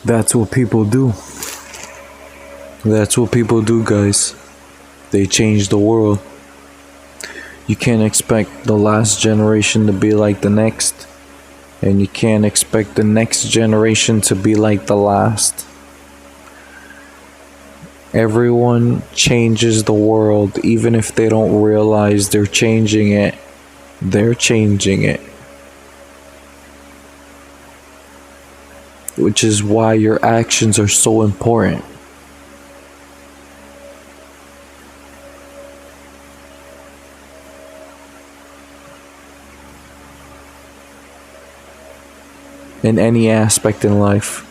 That's what people do. That's what people do, guys. They change the world. You can't expect the last generation to be like the next, and you can't expect the next generation to be like the last. Everyone changes the world, even if they don't realize they're changing it. They're changing it. Which is why your actions are so important. In any aspect in life.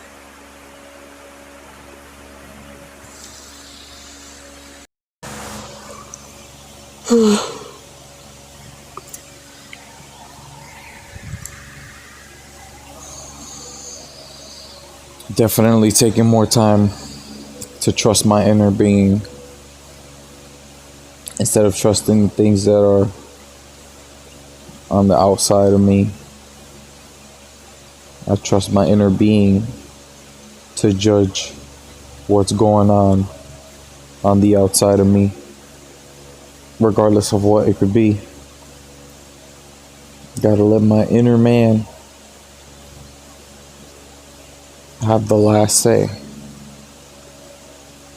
Definitely taking more time to trust my inner being instead of trusting things that are on the outside of me. I trust my inner being to judge what's going on the outside of me, regardless of what it could be. Gotta let my inner man have the last say.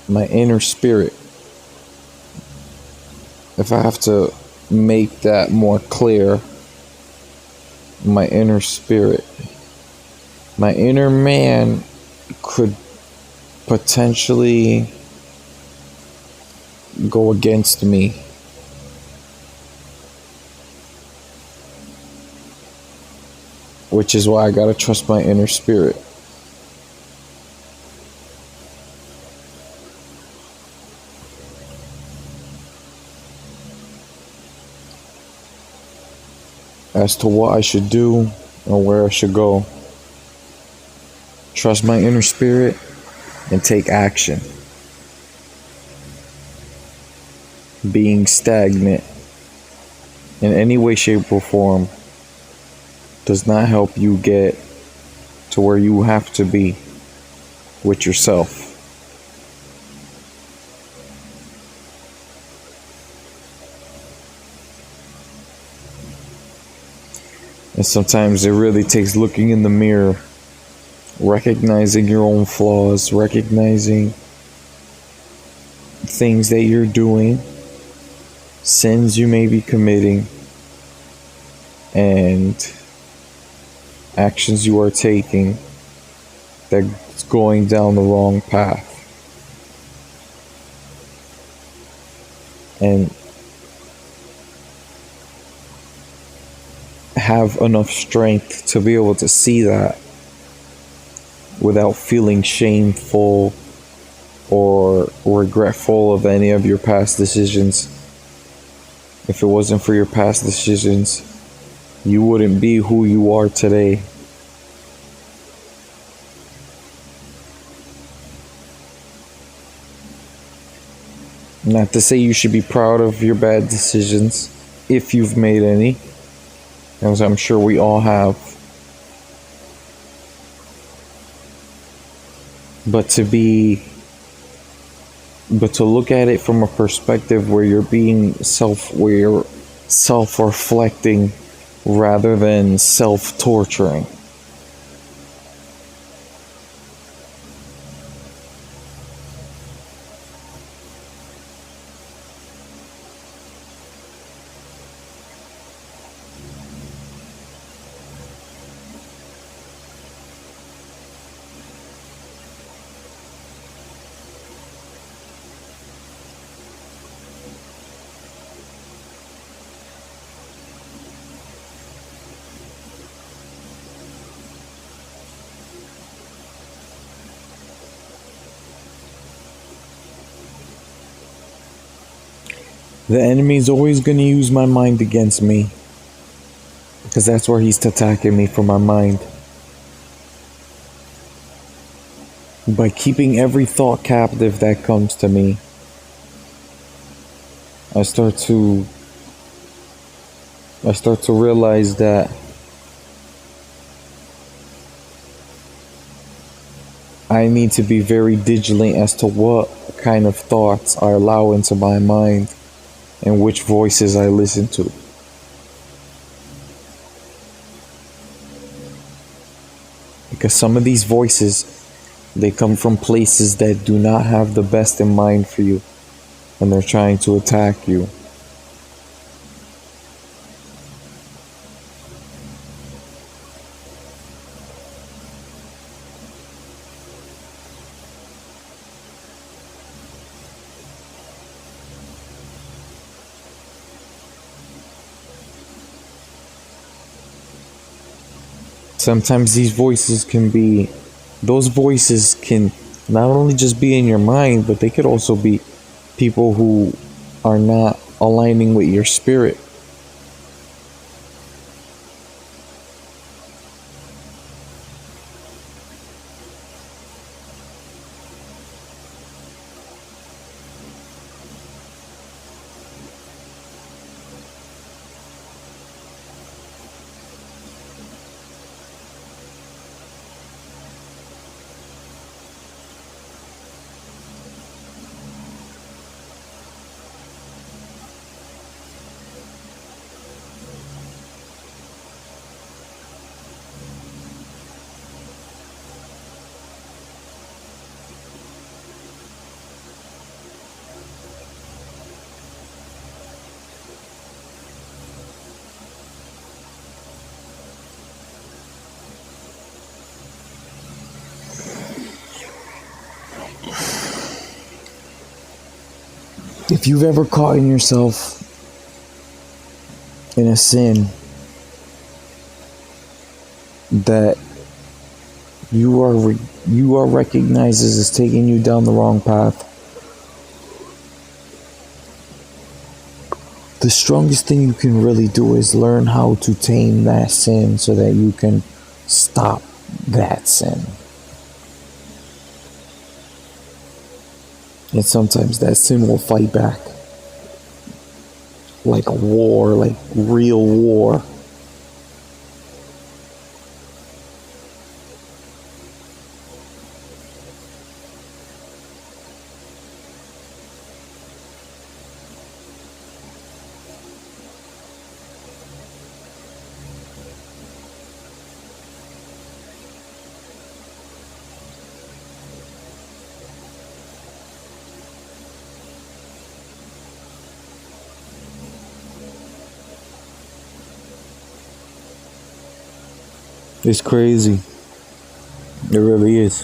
My inner spirit. If I have to make that more clear, my inner spirit. My inner man could potentially go against me. Which is why I gotta trust my inner spirit. As to what I should do or where I should go. Trust my inner spirit and take action. Being stagnant in any way, shape, or form does not help you get to where you have to be with yourself. And sometimes it really takes looking in the mirror, recognizing your own flaws, recognizing things that you're doing, sins you may be committing, and actions you are taking that's going down the wrong path. And have enough strength to be able to see that without feeling shameful or regretful of any of your past decisions. If it wasn't for your past decisions, you wouldn't be who you are today. Not to say you should be proud of your bad decisions, if you've made any, as I'm sure we all have. But to look at it from a perspective where you're where you're self-reflecting rather than self-torturing. The enemy's always going to use my mind against me, because that's where he's attacking me, from my mind. By keeping every thought captive that comes to me, I start to realize that I need to be very vigilant as to what kind of thoughts I allow into my mind and which voices I listen to. Because some of these voices, they come from places that do not have the best in mind for you, and they're trying to attack you. Sometimes those voices can not only just be in your mind, but they could also be people who are not aligning with your spirit. If you've ever caught in yourself in a sin that you are recognizes as taking you down the wrong path, the strongest thing you can really do is learn how to tame that sin so that you can stop that sin. And sometimes that sin will fight back like a war, like real war. It's crazy. It really is.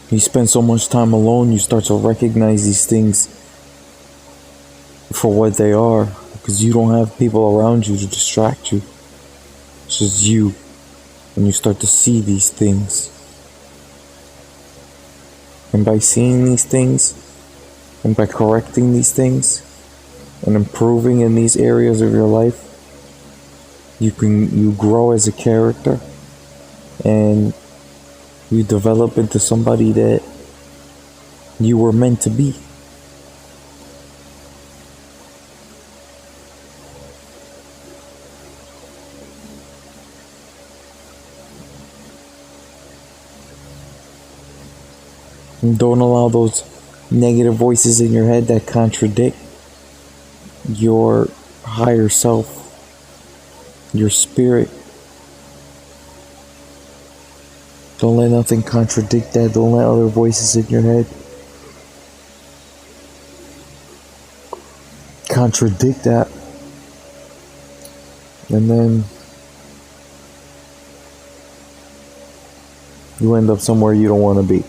You spend so much time alone, you start to recognize these things for what they are because you don't have people around you to distract you. It's just you, and you start to see these things. And by seeing these things, and by correcting these things, and improving in these areas of your life, you grow as a character, and you develop into somebody that you were meant to be. And don't allow those negative voices in your head that contradict your higher self, your spirit. Don't let nothing contradict that. Don't let other voices in your head contradict that. And then you end up somewhere you don't want to be.